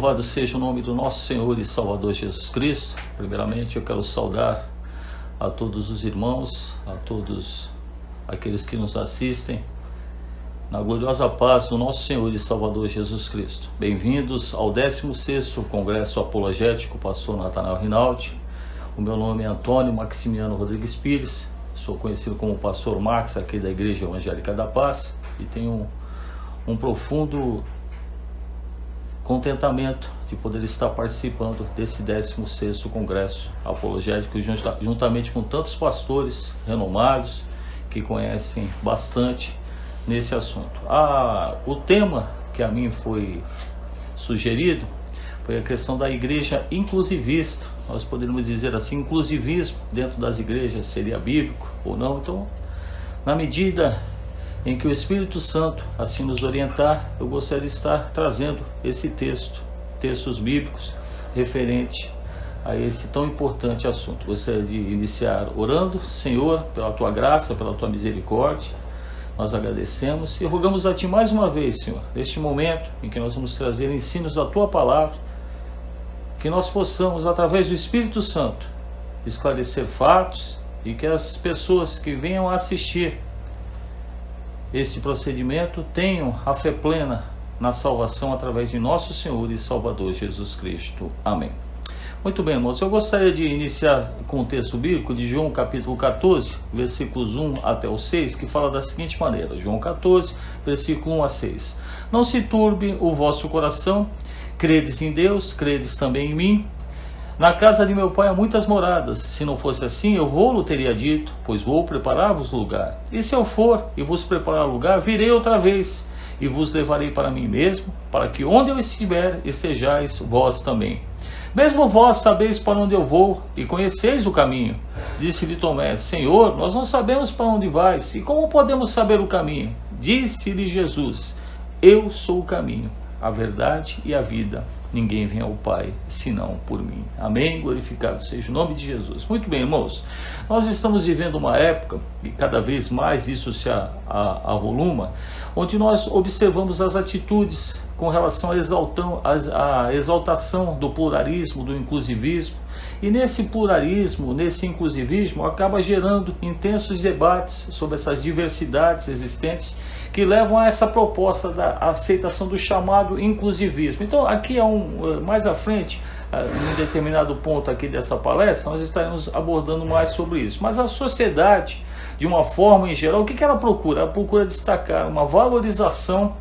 Louvado seja o nome do nosso Senhor e Salvador Jesus Cristo. Primeiramente eu quero saudar a todos os irmãos, a todos aqueles que nos assistem, na gloriosa paz do nosso Senhor e Salvador Jesus Cristo. Bem-vindos ao 16º Congresso Apologético Pastor Natanael Rinaldi. O meu nome é Antônio Maximiano Rodrigues Pires, sou conhecido como Pastor Max aqui da Igreja Evangélica da Paz e tenho um profundo contentamento de poder estar participando desse 16º Congresso Apologético juntamente com tantos pastores renomados que conhecem bastante nesse assunto. O tema que a mim foi sugerido foi a questão da igreja inclusivista. Nós poderíamos dizer assim, inclusivismo dentro das igrejas seria bíblico ou não? Então, na medida em que o Espírito Santo assim nos orientar, eu gostaria de estar trazendo esse textos bíblicos referente a esse tão importante assunto. Gostaria de iniciar orando. Senhor, pela Tua graça, pela Tua misericórdia, nós agradecemos e rogamos a Ti mais uma vez, Senhor, neste momento em que nós vamos trazer ensinos da Tua Palavra, que nós possamos, através do Espírito Santo, esclarecer fatos e que as pessoas que venham a assistir este procedimento tenham a fé plena na salvação através de nosso Senhor e Salvador Jesus Cristo. Amém. Muito bem, irmãos, eu gostaria de iniciar com o texto bíblico de João capítulo 14, versículos 1 até o 6, que fala da seguinte maneira: João 14, versículo 1 a 6. Não se turbe o vosso coração, credes em Deus, credes também em mim. Na casa de meu pai há muitas moradas, se não fosse assim, eu vou-lo teria dito, pois vou preparar-vos lugar. E se eu for e vos preparar lugar, virei outra vez, e vos levarei para mim mesmo, para que onde eu estiver, estejais vós também. Mesmo vós sabeis para onde eu vou, e conheceis o caminho. Disse-lhe Tomé: Senhor, nós não sabemos para onde vais, e como podemos saber o caminho? Disse-lhe Jesus: Eu sou o caminho, a verdade e a vida. Ninguém vem ao Pai, senão por mim. Amém? Glorificado seja o nome de Jesus. Muito bem, irmãos. Nós estamos vivendo uma época, e cada vez mais isso se avoluma, onde nós observamos as atitudes com relação à exaltação do pluralismo, do inclusivismo. E nesse pluralismo, nesse inclusivismo, acaba gerando intensos debates sobre essas diversidades existentes que levam a essa proposta da aceitação do chamado inclusivismo. Então, aqui mais à frente, em um determinado ponto aqui dessa palestra, nós estaremos abordando mais sobre isso. Mas a sociedade, de uma forma em geral, o que ela procura? Ela procura destacar uma valorização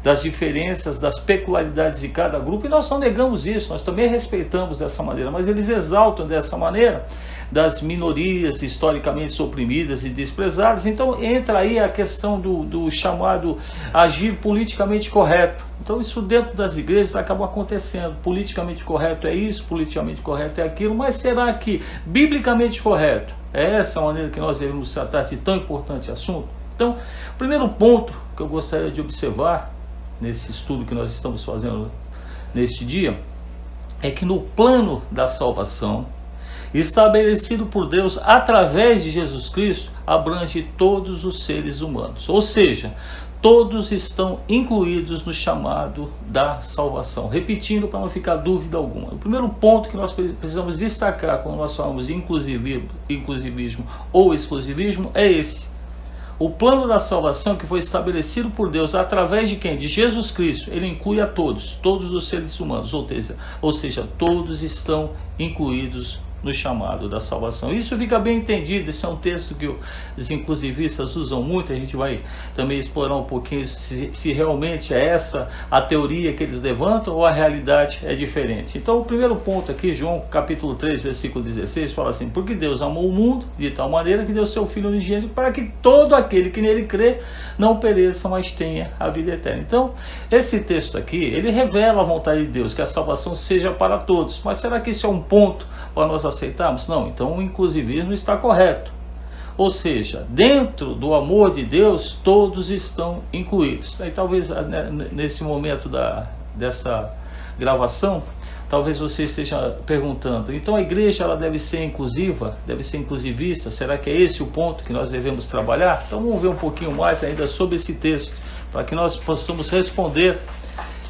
das diferenças, das peculiaridades de cada grupo, e nós não negamos isso, nós também respeitamos dessa maneira, mas eles exaltam dessa maneira das minorias historicamente oprimidas e desprezadas. Então entra aí a questão do chamado agir politicamente correto. Então isso dentro das igrejas acaba acontecendo. Politicamente correto é isso, politicamente correto é aquilo, mas será que biblicamente correto é essa a maneira que nós devemos tratar de tão importante assunto? Então, o primeiro ponto que eu gostaria de observar nesse estudo que nós estamos fazendo neste dia é que no plano da salvação estabelecido por Deus através de Jesus Cristo, abrange todos os seres humanos, ou seja, todos estão incluídos no chamado da salvação. Repetindo para não ficar dúvida alguma, o primeiro ponto que nós precisamos destacar quando nós falamos de inclusivismo ou exclusivismo é esse: o plano da salvação que foi estabelecido por Deus através de quem? De Jesus Cristo. Ele inclui a todos os seres humanos, ou seja, todos estão incluídos no chamado da salvação. Isso fica bem entendido. Esse é um texto que os inclusivistas usam muito. A gente vai também explorar um pouquinho se realmente é essa a teoria que eles levantam ou a realidade é diferente. Então o primeiro ponto aqui, João capítulo 3, versículo 16, fala assim: porque Deus amou o mundo de tal maneira que deu seu Filho unigênito para que todo aquele que nele crê não pereça, mas tenha a vida eterna. Então esse texto aqui, ele revela a vontade de Deus, que a salvação seja para todos. Mas será que isso é um ponto para nós aceitarmos? Não. Então o inclusivismo está correto. Ou seja, dentro do amor de Deus, todos estão incluídos. Aí talvez nesse momento dessa gravação, talvez você esteja perguntando: então a igreja ela deve ser inclusiva, deve ser inclusivista? Será que é esse o ponto que nós devemos trabalhar? Então vamos ver um pouquinho mais ainda sobre esse texto, para que nós possamos responder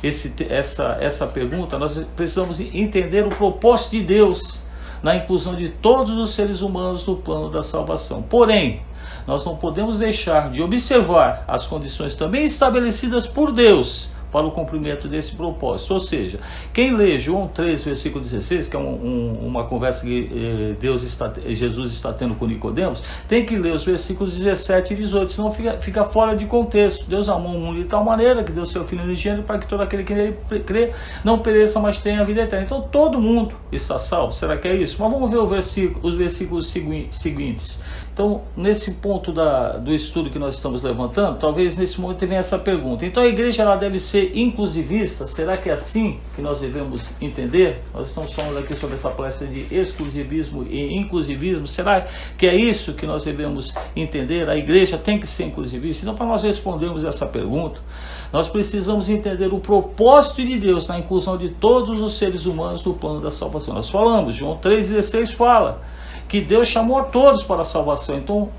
essa pergunta, nós precisamos entender o propósito de Deus na inclusão de todos os seres humanos no plano da salvação. Porém, nós não podemos deixar de observar as condições também estabelecidas por Deus para o cumprimento desse propósito. Ou seja, quem lê João 3, versículo 16, que é uma conversa que Jesus está tendo com Nicodemos, tem que ler os versículos 17 e 18, senão fica fora de contexto. Deus amou o mundo de tal maneira que deu seu Filho unigênito para que todo aquele que nele crê não pereça, mas tenha a vida eterna. Então todo mundo está salvo. Será que é isso? Mas vamos ver os versículos seguintes. Então, nesse ponto do estudo que nós estamos levantando, talvez nesse momento venha essa pergunta. Então a igreja ela deve ser inclusivista? Será que é assim que nós devemos entender? Nós estamos falando aqui sobre essa palestra de exclusivismo e inclusivismo. Será que é isso que nós devemos entender? A igreja tem que ser inclusivista? Então, para nós respondermos essa pergunta, nós precisamos entender o propósito de Deus na inclusão de todos os seres humanos no plano da salvação. Nós falamos, João 3,16 fala que Deus chamou a todos para a salvação. Então,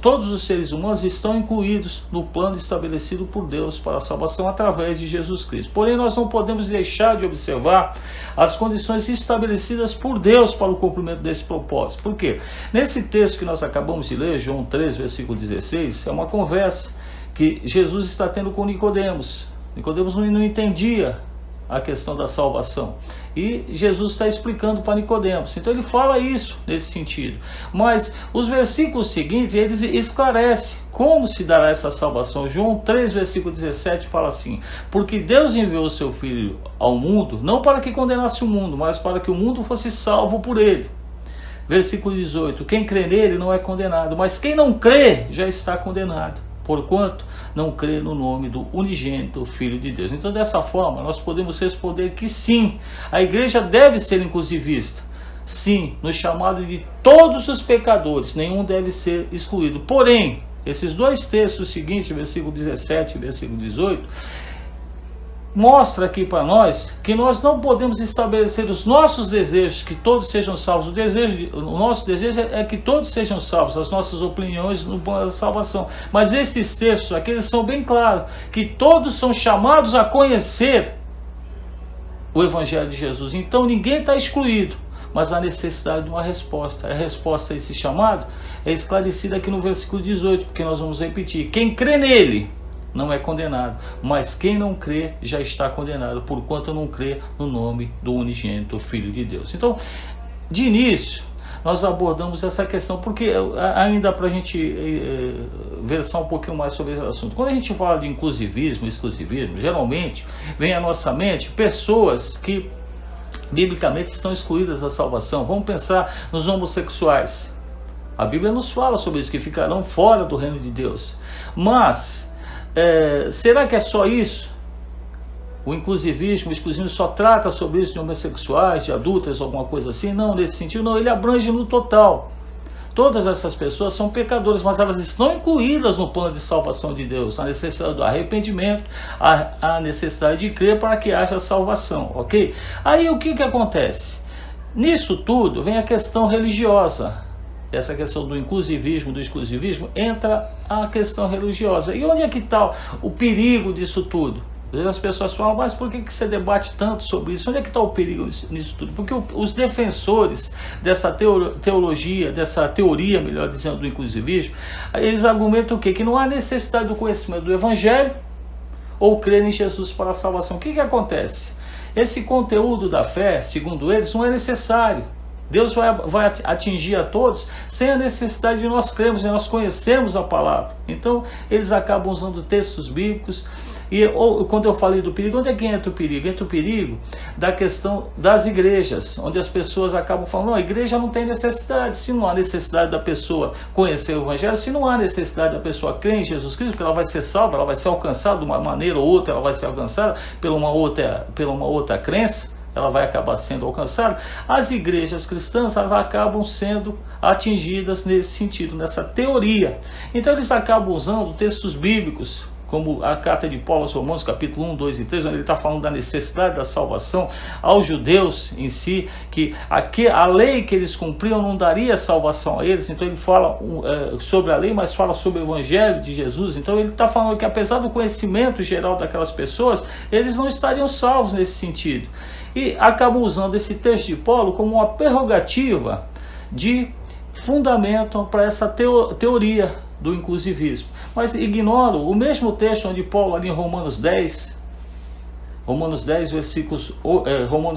todos os seres humanos estão incluídos no plano estabelecido por Deus para a salvação através de Jesus Cristo. Porém, nós não podemos deixar de observar as condições estabelecidas por Deus para o cumprimento desse propósito. Por quê? Nesse texto que nós acabamos de ler, João 3, versículo 16, é uma conversa que Jesus está tendo com Nicodemos. Nicodemos não entendia a questão da salvação, e Jesus está explicando para Nicodemos. Então ele fala isso nesse sentido, mas os versículos seguintes eles esclarecem como se dará essa salvação. João 3, versículo 17 fala assim: porque Deus enviou o seu Filho ao mundo, não para que condenasse o mundo, mas para que o mundo fosse salvo por ele. Versículo 18: quem crê nele não é condenado, mas quem não crê já está condenado, porquanto não crê no nome do unigênito Filho de Deus. Então, dessa forma, nós podemos responder que sim, a igreja deve ser inclusivista. Sim, no chamado de todos os pecadores, nenhum deve ser excluído. Porém, esses dois textos seguintes, versículo 17 e versículo 18, mostra aqui para nós que nós não podemos estabelecer os nossos desejos que todos sejam salvos. O nosso desejo é que todos sejam salvos, as nossas opiniões no plano da salvação. Mas esses textos aqui eles são bem claros, que todos são chamados a conhecer o Evangelho de Jesus. Então ninguém está excluído, mas há necessidade de uma resposta. A resposta a esse chamado é esclarecida aqui no versículo 18, porque nós vamos repetir: quem crê nele não é condenado, mas quem não crê já está condenado, porquanto não crê no nome do unigênito Filho de Deus. Então, de início, nós abordamos essa questão, porque ainda para a gente versar um pouquinho mais sobre esse assunto. Quando a gente fala de inclusivismo, exclusivismo, geralmente vem à nossa mente pessoas que biblicamente estão excluídas da salvação. Vamos pensar nos homossexuais. A Bíblia nos fala sobre isso, que ficarão fora do reino de Deus. Mas será que é só isso? O exclusivismo só trata sobre isso de homossexuais, de adúlteros, alguma coisa assim? Não, nesse sentido não, ele abrange no total. Todas essas pessoas são pecadoras, mas elas estão incluídas no plano de salvação de Deus. A necessidade do arrependimento, a necessidade de crer para que haja salvação, ok? Aí o que acontece? Nisso tudo vem a questão religiosa. Essa questão do inclusivismo, do exclusivismo, entra a questão religiosa. E onde é que está o perigo disso tudo? Às vezes as pessoas falam, mas por que você debate tanto sobre isso? Onde é que está o perigo nisso tudo? Porque os defensores dessa teologia, dessa teoria, melhor dizendo, do inclusivismo, eles argumentam o quê? Que não há necessidade do conhecimento do Evangelho ou crer em Jesus para a salvação. O que acontece? Esse conteúdo da fé, segundo eles, não é necessário. Deus vai atingir a todos sem a necessidade de nós crermos e nós conhecermos a palavra. Então eles acabam usando textos bíblicos. E quando eu falei do perigo, onde é que entra o perigo? Entra o perigo da questão das igrejas, onde as pessoas acabam falando, não, a igreja não tem necessidade. Se não há necessidade da pessoa conhecer o Evangelho, se não há necessidade da pessoa crer em Jesus Cristo, porque ela vai ser salva, ela vai ser alcançada de uma maneira ou outra, ela vai ser alcançada pela uma outra crença, ela vai acabar sendo alcançada. As igrejas cristãs, elas acabam sendo atingidas nesse sentido, nessa teoria. Então eles acabam usando textos bíblicos como a carta de Paulo aos Romanos, capítulo 1, 2 e 3, onde ele está falando da necessidade da salvação aos judeus em si, que a lei que eles cumpriam não daria salvação a eles. Então ele fala sobre a lei, mas fala sobre o evangelho de Jesus. Então ele está falando que apesar do conhecimento geral daquelas pessoas, eles não estariam salvos nesse sentido. E acabam usando esse texto de Paulo como uma prerrogativa de fundamento para essa teoria do inclusivismo, mas ignoro o mesmo texto onde Paulo, ali em Romanos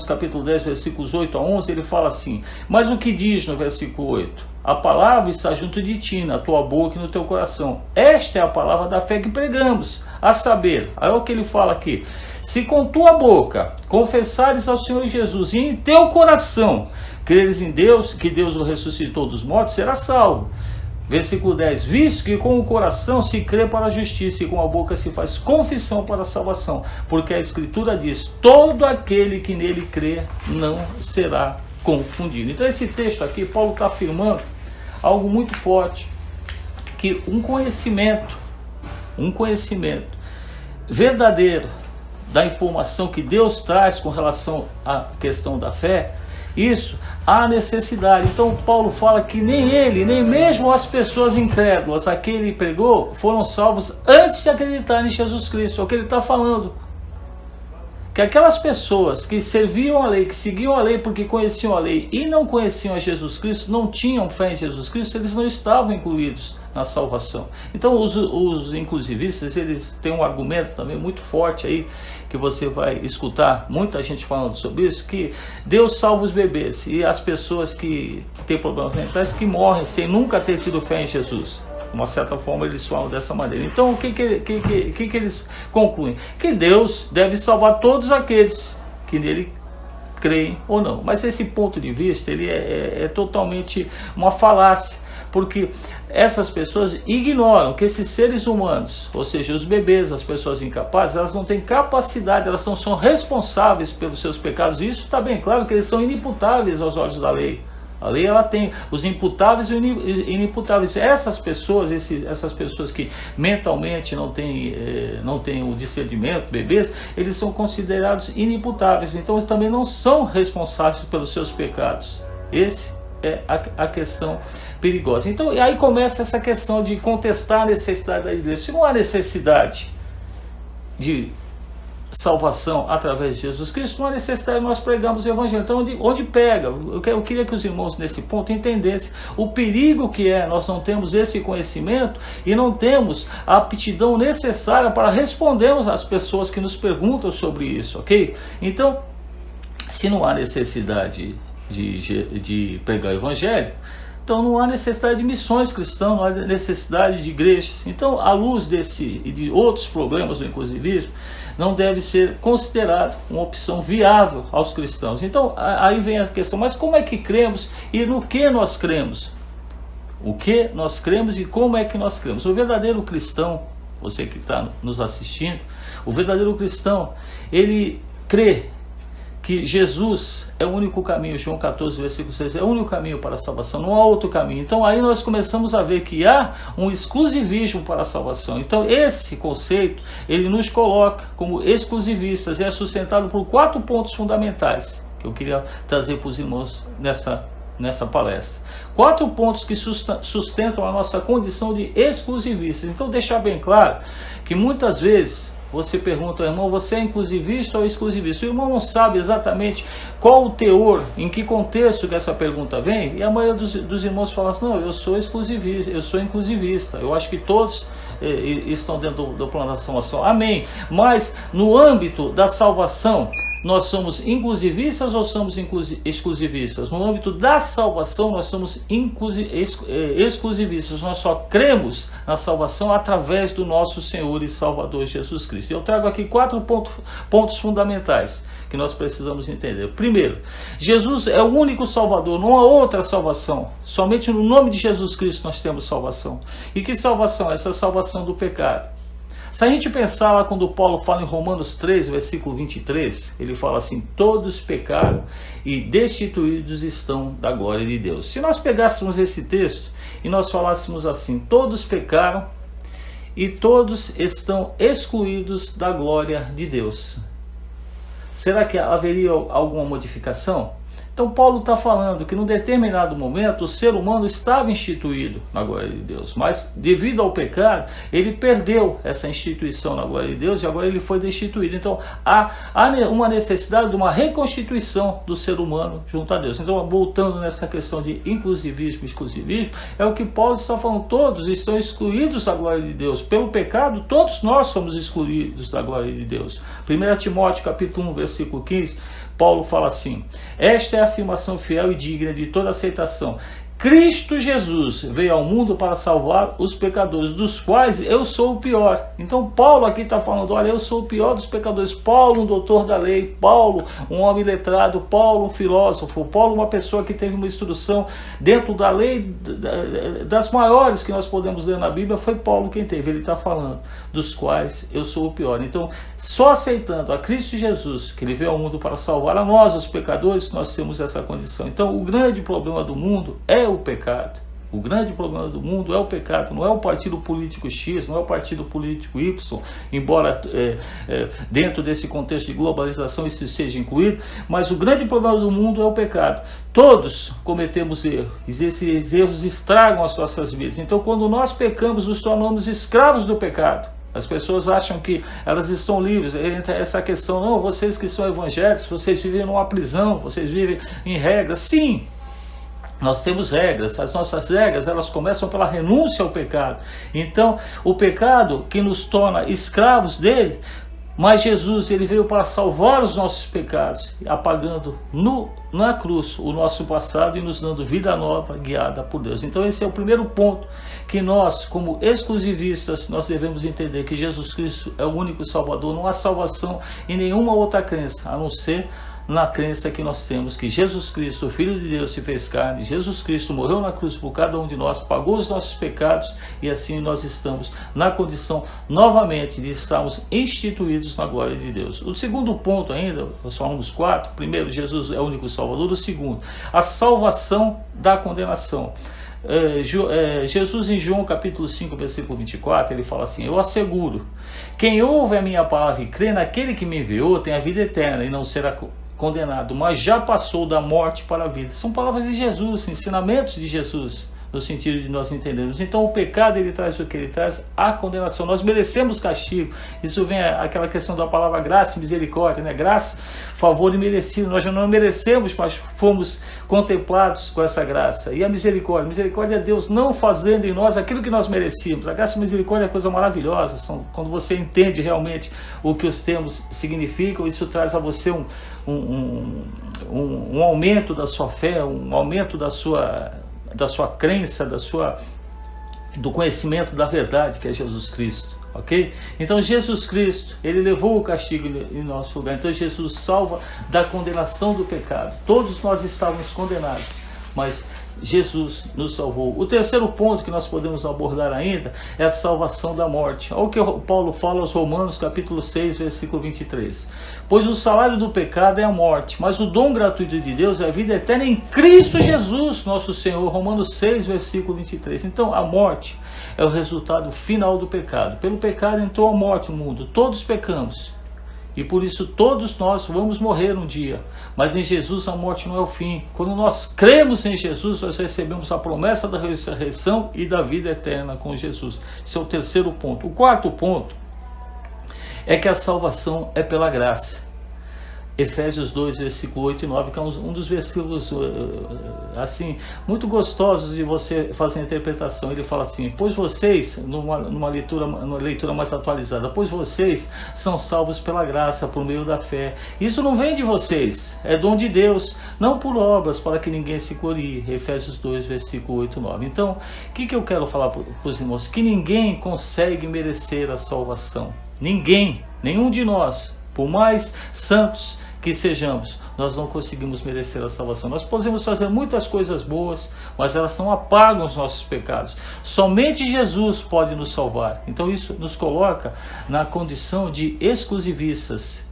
capítulo 10, versículos 8 a 11, ele fala assim: mas o que diz no versículo 8? A palavra está junto de ti, na tua boca e no teu coração. Esta é a palavra da fé que pregamos, a saber, aí é o que ele fala aqui: se com tua boca confessares ao Senhor Jesus e em teu coração creres em Deus, que Deus o ressuscitou dos mortos, serás salvo. Versículo 10, visto que com o coração se crê para a justiça e com a boca se faz confissão para a salvação, porque a Escritura diz: todo aquele que nele crê não será confundido. Então esse texto aqui, Paulo está afirmando algo muito forte, que um conhecimento verdadeiro da informação que Deus traz com relação à questão da fé, isso há necessidade. Então Paulo fala que nem ele, nem mesmo as pessoas incrédulas a quem ele pregou, foram salvos antes de acreditar em Jesus Cristo. É o que ele está falando. Que aquelas pessoas que serviam a lei, que seguiam a lei porque conheciam a lei e não conheciam a Jesus Cristo, não tinham fé em Jesus Cristo, eles não estavam incluídos na salvação. Então os inclusivistas, eles têm um argumento também muito forte aí, que você vai escutar muita gente falando sobre isso, que Deus salva os bebês e as pessoas que têm problemas mentais que morrem sem nunca ter tido fé em Jesus. De uma certa forma eles falam dessa maneira. Então o que eles concluem? Que Deus deve salvar todos aqueles que nele creem ou não. Mas esse ponto de vista ele é totalmente uma falácia, porque essas pessoas ignoram que esses seres humanos, ou seja, os bebês, as pessoas incapazes, elas não têm capacidade, elas não são responsáveis pelos seus pecados. E isso está bem claro, que eles são inimputáveis aos olhos da lei. A lei, ela tem os imputáveis e inimputáveis. Essas pessoas que mentalmente não têm o discernimento, bebês, eles são considerados inimputáveis. Então eles também não são responsáveis pelos seus pecados. Esse é a questão perigosa. Então aí começa essa questão de contestar a necessidade da igreja. Se não há necessidade de salvação através de Jesus Cristo, não há necessidade de nós pregarmos o evangelho. Então onde pega? Eu queria que os irmãos nesse ponto entendessem o perigo que é nós não temos esse conhecimento e não temos a aptidão necessária para respondermos às pessoas que nos perguntam sobre isso, ok? Então, se não há necessidade de pregar o evangelho, então não há necessidade de missões cristãs, não há necessidade de igrejas. Então, à luz desse e de outros problemas do inclusivismo, não deve ser considerado uma opção viável aos cristãos. Então, aí vem a questão: mas como é que cremos e no que nós cremos? O que nós cremos e como é que nós cremos? O verdadeiro cristão, você que está nos assistindo, o verdadeiro cristão, ele crê que Jesus é o único caminho. João 14, versículo 6, é o único caminho para a salvação, não há outro caminho. Então aí nós começamos a ver que há um exclusivismo para a salvação. Então esse conceito, ele nos coloca como exclusivistas e é sustentado por 4 pontos fundamentais que eu queria trazer para os irmãos nessa palestra. 4 pontos que sustentam a nossa condição de exclusivistas. Então deixar bem claro que muitas vezes você pergunta ao irmão: você é inclusivista ou exclusivista? O irmão não sabe exatamente qual o teor, em que contexto que essa pergunta vem, e a maioria dos irmãos fala assim: não, eu sou exclusivista, eu sou inclusivista, eu acho que todos estão dentro do plano da salvação. Amém. Mas no âmbito da salvação, nós somos inclusivistas ou somos exclusivistas? No âmbito da salvação, nós somos exclusivistas. Nós só cremos na salvação através do nosso Senhor e Salvador Jesus Cristo. Eu trago aqui 4 pontos fundamentais que nós precisamos entender. Primeiro, Jesus é o único Salvador, não há outra salvação. Somente no nome de Jesus Cristo nós temos salvação. E que salvação? Essa salvação do pecado. Se a gente pensar lá quando Paulo fala em Romanos 3, versículo 23, ele fala assim: todos pecaram e destituídos estão da glória de Deus. Se nós pegássemos esse texto e nós falássemos assim: todos pecaram e todos estão excluídos da glória de Deus. Será que haveria alguma modificação? Então Paulo está falando que num determinado momento o ser humano estava instituído na glória de Deus, mas devido ao pecado ele perdeu essa instituição na glória de Deus e agora ele foi destituído. Então há uma necessidade de uma reconstituição do ser humano junto a Deus. Então, voltando nessa questão de inclusivismo e exclusivismo, é o que Paulo está falando, todos estão excluídos da glória de Deus. Pelo pecado, todos nós somos excluídos da glória de Deus. 1 Timóteo capítulo 1, versículo 15, Paulo fala assim: esta é a afirmação fiel e digna de toda aceitação. Cristo Jesus veio ao mundo para salvar os pecadores, dos quais eu sou o pior. Então Paulo aqui está falando, olha, eu sou o pior dos pecadores. Paulo, um doutor da lei, Paulo, um homem letrado, Paulo, um filósofo, Paulo, uma pessoa que teve uma instrução dentro da lei, das maiores que nós podemos ler na Bíblia, foi Paulo quem teve. Ele está falando, dos quais eu sou o pior. Então, só aceitando a Cristo Jesus, que ele veio ao mundo para salvar a nós, os pecadores, nós temos essa condição. Então, o grande problema do mundo é o pecado. O grande problema do mundo é o pecado, não é o partido político X, não é o partido político Y, embora dentro desse contexto de globalização isso seja incluído, mas o grande problema do mundo é o pecado. Todos cometemos erros, e esses erros estragam as nossas vidas. Então, quando nós pecamos, nos tornamos escravos do pecado. As pessoas acham que elas estão livres. Entra essa questão, não, vocês que são evangélicos, vocês vivem numa prisão, vocês vivem em regras. Sim, nós temos regras. As nossas regras, elas começam pela renúncia ao pecado. Então, o pecado que nos torna escravos dele, mas Jesus, ele veio para salvar os nossos pecados, apagando na cruz o nosso passado e nos dando vida nova, guiada por Deus. Então esse é o primeiro ponto que nós, como exclusivistas, nós devemos entender, que Jesus Cristo é o único Salvador. Não há salvação em nenhuma outra crença, a não ser na crença que nós temos que Jesus Cristo, o Filho de Deus, se fez carne, Jesus Cristo morreu na cruz por cada um de nós, pagou os nossos pecados, e assim nós estamos na condição novamente de estarmos instituídos na glória de Deus. O segundo ponto ainda, nós falamos 4, primeiro, Jesus é o único Salvador. O segundo, a salvação da condenação. Jesus em João capítulo 5, versículo 24, ele fala assim: eu asseguro, quem ouve a minha palavra e crê naquele que me enviou tem a vida eterna e não será condenado, mas já passou da morte para a vida. São palavras de Jesus, ensinamentos de Jesus, no sentido de nós entendermos. Então o pecado, ele traz o que? Ele traz a condenação. Nós merecemos castigo. Isso vem aquela questão da palavra graça e misericórdia, né? Graça, favor e merecido. Nós já não merecemos, mas fomos contemplados com essa graça. E a misericórdia? Misericórdia é Deus não fazendo em nós aquilo que nós merecíamos. A graça e a misericórdia é coisa maravilhosa. Quando você entende realmente o que os termos significam, isso traz a você um aumento da sua fé, um aumento da sua crença, do conhecimento da verdade, que é Jesus Cristo, ok? Então Jesus Cristo, ele levou o castigo em nosso lugar. Então Jesus salva da condenação do pecado. Todos nós estávamos condenados, mas Jesus nos salvou. O terceiro ponto que nós podemos abordar ainda é a salvação da morte. Olha o que Paulo fala aos Romanos capítulo 6, versículo 23. Pois o salário do pecado é a morte, mas o dom gratuito de Deus é a vida eterna em Cristo Jesus, nosso Senhor. Romanos 6, versículo 23. Então a morte é o resultado final do pecado. Pelo pecado entrou a morte no mundo. Todos pecamos. E por isso todos nós vamos morrer um dia. Mas em Jesus a morte não é o fim. Quando nós cremos em Jesus, nós recebemos a promessa da ressurreição e da vida eterna com Jesus. Esse é o terceiro ponto. O quarto ponto é que a salvação é pela graça. Efésios 2, versículo 8 e 9, que é um dos versículos assim, muito gostosos de você fazer a interpretação. Ele fala assim: pois vocês, numa leitura mais atualizada, pois vocês são salvos pela graça, por meio da fé. Isso não vem de vocês, é dom de Deus, não por obras, para que ninguém se glorie. Efésios 2, versículo 8 e 9. Então, o que eu quero falar para os irmãos? Que ninguém consegue merecer a salvação. Ninguém, nenhum de nós, por mais santos que sejamos, nós não conseguimos merecer a salvação. Nós podemos fazer muitas coisas boas, mas elas não apagam os nossos pecados. Somente Jesus pode nos salvar. Então isso nos coloca na condição de exclusivistas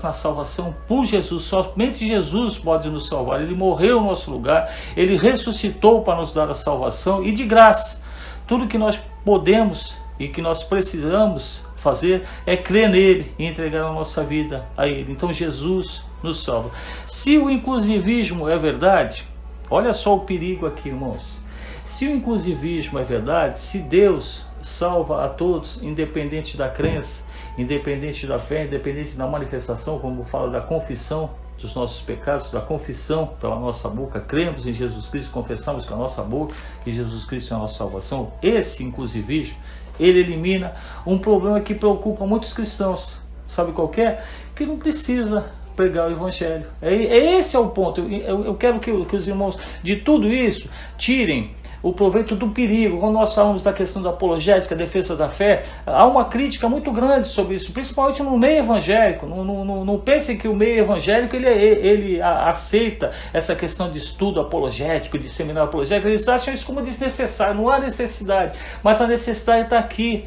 na salvação por Jesus. Somente Jesus pode nos salvar. Ele morreu no nosso lugar, ele ressuscitou para nos dar a salvação, e de graça, tudo que nós podemos e que nós precisamos fazer é crer nele e entregar a nossa vida a ele. Então Jesus nos salva. Se o inclusivismo é verdade, olha só o perigo aqui, irmãos. Se o inclusivismo é verdade, se Deus salva a todos, independente da crença, independente da fé, independente da manifestação, como fala da confissão dos nossos pecados, da confissão pela nossa boca, cremos em Jesus Cristo, confessamos com a nossa boca que Jesus Cristo é a nossa salvação, esse inclusivismo, ele elimina um problema que preocupa muitos cristãos. Sabe qual que é? Que não precisa pregar o Evangelho. Esse é o ponto. Eu quero que os irmãos de tudo isso tirem o proveito do perigo. Quando nós falamos da questão da apologética, defesa da fé, há uma crítica muito grande sobre isso, principalmente no meio evangélico. Não pensem que o meio evangélico ele aceita essa questão de estudo apologético, de seminário apologético. Eles acham isso como desnecessário. Não há necessidade, mas a necessidade está aqui.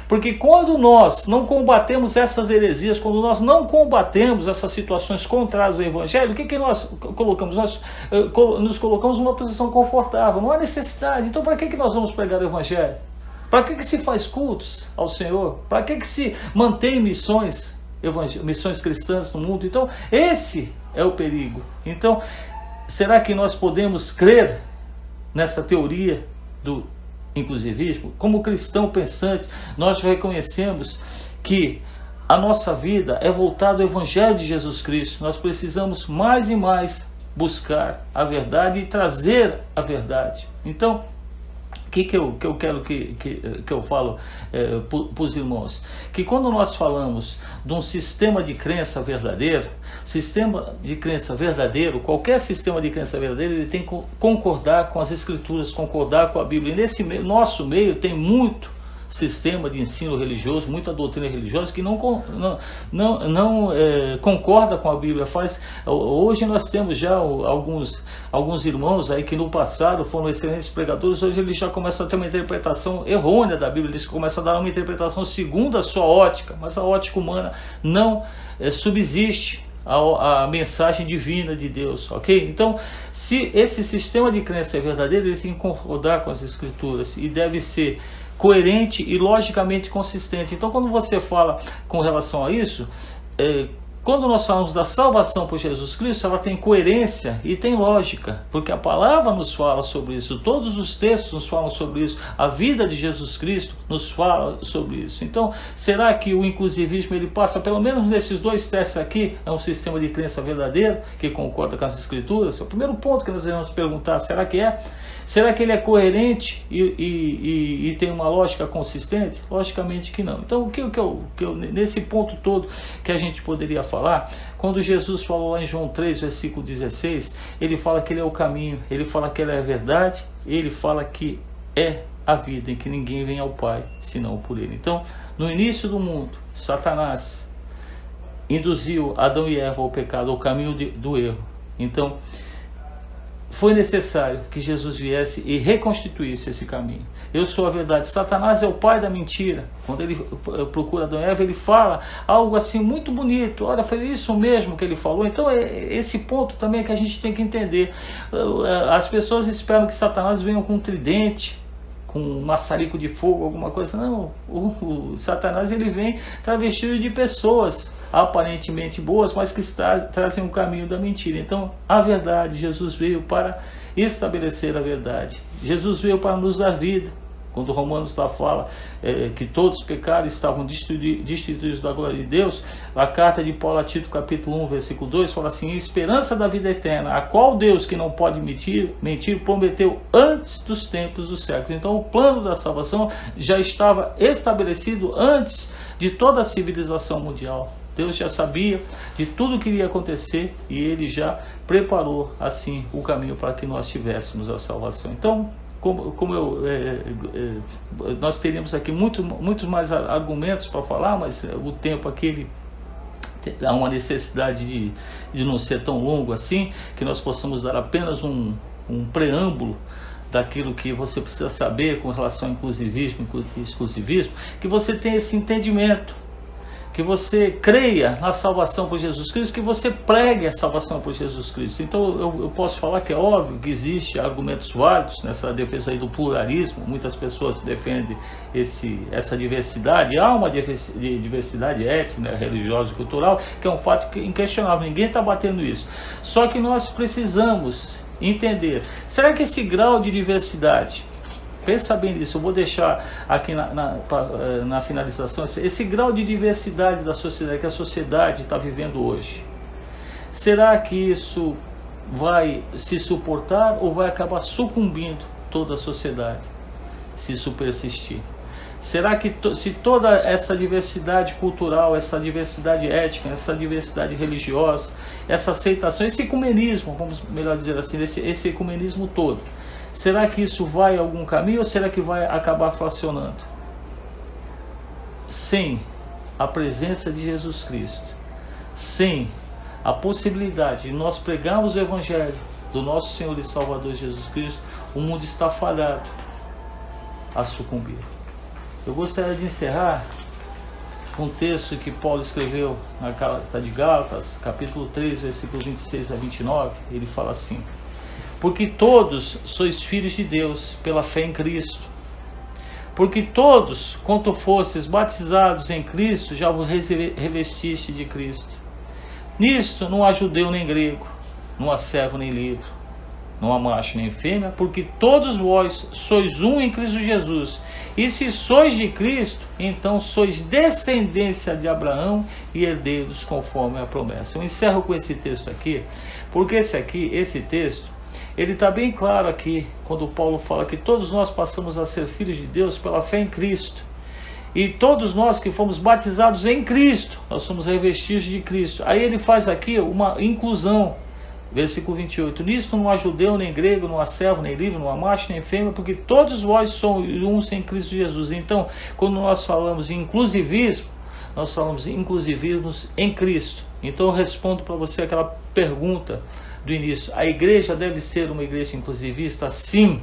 Porque quando nós não combatemos essas heresias, quando nós não combatemos essas situações contrárias ao Evangelho, o que nós colocamos? Nós nos colocamos numa posição confortável, não há necessidade. Então para que nós vamos pregar o Evangelho? Para que se faz cultos ao Senhor? Para que se mantém missões cristãs no mundo? Então esse é o perigo. Então será que nós podemos crer nessa teoria do inclusivismo? Como cristão pensante, nós reconhecemos que a nossa vida é voltada ao Evangelho de Jesus Cristo. Nós precisamos mais e mais buscar a verdade e trazer a verdade. Então, o que eu quero que eu falo para os irmãos? Que quando nós falamos de um sistema de crença verdadeiro, qualquer sistema de crença verdadeiro, ele tem que concordar com as Escrituras, concordar com a Bíblia. E nesse nosso meio tem muito sistema de ensino religioso, muita doutrina religiosa que não concorda com a Bíblia. Hoje nós temos já alguns irmãos aí que no passado foram excelentes pregadores, hoje eles já começam a ter uma interpretação errônea da Bíblia, eles começam a dar uma interpretação segundo a sua ótica, mas a ótica humana não subsiste a mensagem divina de Deus, ok? Então, se esse sistema de crença é verdadeiro, ele tem que concordar com as Escrituras e deve ser coerente e logicamente consistente. Então, quando você fala com relação a isso, quando nós falamos da salvação por Jesus Cristo, ela tem coerência e tem lógica, porque a palavra nos fala sobre isso, todos os textos nos falam sobre isso, a vida de Jesus Cristo nos fala sobre isso. Então, será que o inclusivismo ele passa pelo menos nesses dois testes aqui? É um sistema de crença verdadeiro que concorda com as Escrituras? É o primeiro ponto que nós devemos perguntar, será que é? Será que ele é coerente e tem uma lógica consistente? Logicamente que não. Então, nesse ponto todo que a gente poderia falar, quando Jesus falou lá em João 3, versículo 16, ele fala que ele é o caminho, ele fala que ele é a verdade, ele fala que é a vida, em que ninguém vem ao Pai, senão por ele. Então, no início do mundo, Satanás induziu Adão e Eva ao pecado, ao caminho do erro. Então, foi necessário que Jesus viesse e reconstituísse esse caminho. Eu sou a verdade. Satanás é o pai da mentira. Quando ele procura Adão e Eva, ele fala algo assim muito bonito. Olha, foi isso mesmo que ele falou. Então, esse ponto também que a gente tem que entender. As pessoas esperam que Satanás venha com um tridente, com um maçarico de fogo, alguma coisa. Não, o Satanás ele vem travestido de pessoas aparentemente boas, mas que trazem um caminho da mentira. Então, a verdade, Jesus veio para estabelecer a verdade. Jesus veio para nos dar vida. Quando Romanos fala que todos pecaram e estavam destituídos da glória de Deus, a carta de Paulo a Tito, capítulo 1, versículo 2, fala assim: esperança da vida eterna, a qual Deus, que não pode mentir, prometeu antes dos tempos dos séculos. Então, o plano da salvação já estava estabelecido antes de toda a civilização mundial. Deus já sabia de tudo que iria acontecer e Ele já preparou assim o caminho para que nós tivéssemos a salvação. Então, nós teríamos aqui muitos mais argumentos para falar, mas o tempo aqui ele há uma necessidade de não ser tão longo assim, que nós possamos dar apenas um preâmbulo daquilo que você precisa saber com relação ao inclusivismo e exclusivismo, que você tenha esse entendimento que você creia na salvação por Jesus Cristo, que você pregue a salvação por Jesus Cristo. Então eu posso falar que é óbvio que existe argumentos válidos nessa defesa aí do pluralismo. Muitas pessoas defendem essa diversidade. Há uma diversidade étnica, religiosa e cultural, que é um fato inquestionável, ninguém está batendo isso. Só que nós precisamos entender, será que esse grau de diversidade, pensa bem nisso, eu vou deixar aqui na finalização, esse grau de diversidade da sociedade, que a sociedade está vivendo hoje, será que isso vai se suportar ou vai acabar sucumbindo toda a sociedade, se isso persistir? Será que se toda essa diversidade cultural, essa diversidade étnica, essa diversidade religiosa, essa aceitação, esse ecumenismo, vamos melhor dizer assim, esse ecumenismo todo, será que isso vai a algum caminho ou será que vai acabar fracionando? Sem a presença de Jesus Cristo, sem a possibilidade de nós pregarmos o Evangelho do nosso Senhor e Salvador Jesus Cristo, o mundo está fadado a sucumbir. Eu gostaria de encerrar com um texto que Paulo escreveu na carta de Gálatas, capítulo 3, versículos 26 a 29, ele fala assim: porque todos sois filhos de Deus pela fé em Cristo. Porque todos, quanto fostes batizados em Cristo, já vos revestiste de Cristo. Nisto não há judeu nem grego, não há servo nem livre, não há macho nem fêmea, porque todos vós sois um em Cristo Jesus. E se sois de Cristo, então sois descendência de Abraão e herdeiros conforme a promessa. Eu encerro com esse texto aqui, porque esse texto, ele está bem claro aqui, quando Paulo fala que todos nós passamos a ser filhos de Deus pela fé em Cristo. E todos nós que fomos batizados em Cristo, nós somos revestidos de Cristo. Aí ele faz aqui uma inclusão. Versículo 28, nisto não há judeu nem grego, não há servo nem livre, não há macho nem fêmea, porque todos vós sois uns em Cristo Jesus. Então, quando nós falamos em inclusivismo, nós falamos em inclusivismos em Cristo. Então eu respondo para você aquela pergunta do início: a igreja deve ser uma igreja inclusivista? Sim,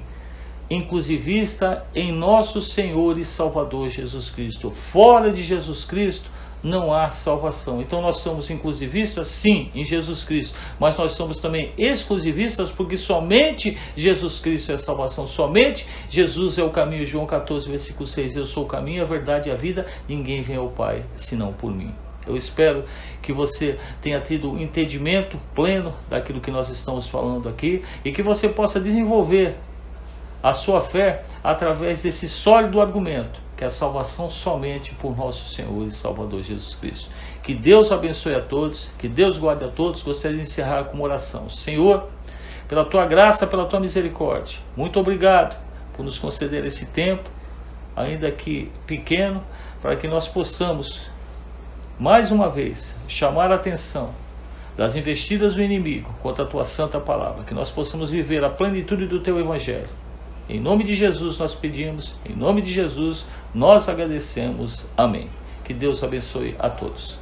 inclusivista em nosso Senhor e Salvador Jesus Cristo. Fora de Jesus Cristo não há salvação. Então nós somos inclusivistas, sim, em Jesus Cristo, mas nós somos também exclusivistas porque somente Jesus Cristo é a salvação, somente Jesus é o caminho. João 14, versículo 6, eu sou o caminho, a verdade e a vida, ninguém vem ao Pai senão por mim. Eu espero que você tenha tido um entendimento pleno daquilo que nós estamos falando aqui e que você possa desenvolver a sua fé através desse sólido argumento, que é a salvação somente por nosso Senhor e Salvador Jesus Cristo. Que Deus abençoe a todos, que Deus guarde a todos. Gostaria de encerrar com uma oração. Senhor, pela Tua graça, pela Tua misericórdia, muito obrigado por nos conceder esse tempo, ainda que pequeno, para que nós possamos, mais uma vez, chamar a atenção das investidas do inimigo contra a Tua santa palavra, que nós possamos viver a plenitude do Teu Evangelho. Em nome de Jesus nós pedimos, em nome de Jesus nós agradecemos. Amém. Que Deus abençoe a todos.